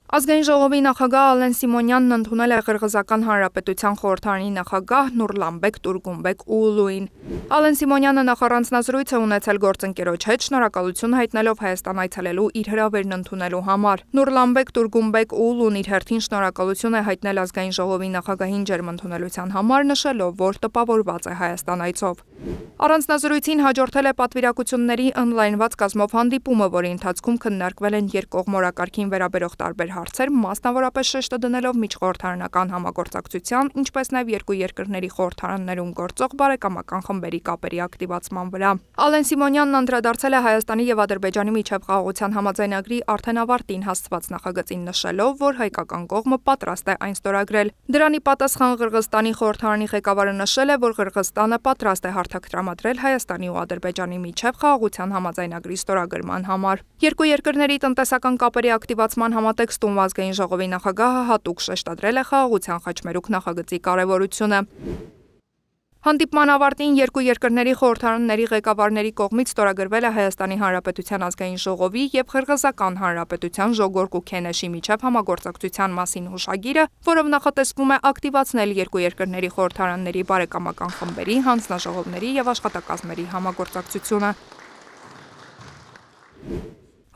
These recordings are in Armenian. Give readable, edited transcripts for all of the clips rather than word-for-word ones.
Ազգային ժողովի նախագահ Ալեն Սիմոնյանն ընդունել է Ղրղզական Հանրապետության խորհրդարանի նախագահ Նուրլանբեկ Տուրգունբեկ Ուլուին։ Ալեն Սիմոնյանը նախառանձնազրույց է ունեցել գործընկերոջ հետ, շնորհակալություն հայտնելով Հայաստան այցելելու իր հրավերն ընդունելու համար։ Նուրլանբեկ Տուրգունբեկ Ուլուն իր հերթին շնորհակալություն է հայտնել Ազգային ժողովի նախագահին ջերմընդունելության համար, նշելով, որ տպավորված է Հայաստան այցով։ Առանձնազրույցին հաջորդել է պատվիրակությունների օնլայնված կազմով հանդիպումը, որի ընթացքում քննարկվել են երկկողմ օրակարգին վերաբերող տարբեր հարցեր, մասնավորապես շեշտը դնելով միջխորհրդարանական համագործակցության, ինչպես նաև երկու երկրների խորհրդարաններում գործող բարեկամական խմբերի կապերի ակտիվացման վրա։ Ալեն Սիմոնյանն անդրադարձել է Հայաստանի եւ Ադրբեջանի միջև խաղաղության համաձայնագրի արդեն ավարտին հասցված նախագծին, նշելով, որ հայկական կողմը պատրաստ է այն ստորագրել։ Դրանի պատասխան Ղրղզստանի խորհրդարանի ղեկավարը նշել է, որ Ղրղզստանը պատրաստ է հարթակ տրամադրել Հայաստանի ու Ադրբեջանի միջև խաղաղության համաձայնագրի ստորագրման համար։ Երկու երկրների տնտեսական կապերի ակտիվացման համատեքստում Ազգային ժողովի նախագահը հատուկ շեշտադրել է խաղաղության խաչմերուկ նախագծի կարևորությունը։ Հանդիպման ավարտին երկու երկրների խորհրդարանների ղեկավարների կողմից ստորագրվել է Հայաստանի Հանրապետության Ազգային ժողովի եւ Ղրղզական Հանրապետության Ժոգորկ ու Քենեշի միջև համագործակցության մասին հուշագիրը, որով նախատեսվում է ակտիվացնել երկու երկրների խորհրդարանների բարեկամական խմբերի, հանձնաժողովների եւ աշխատակազմերի համագործակցությունը։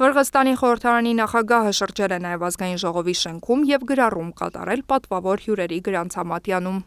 Ղրղզստանի խորհրդարանի նախագահը շրջել է նաև Ազգային ժողովի շենքում եւ գրառում կատարել պատվավոր հյուրերի գրանցամատյանում։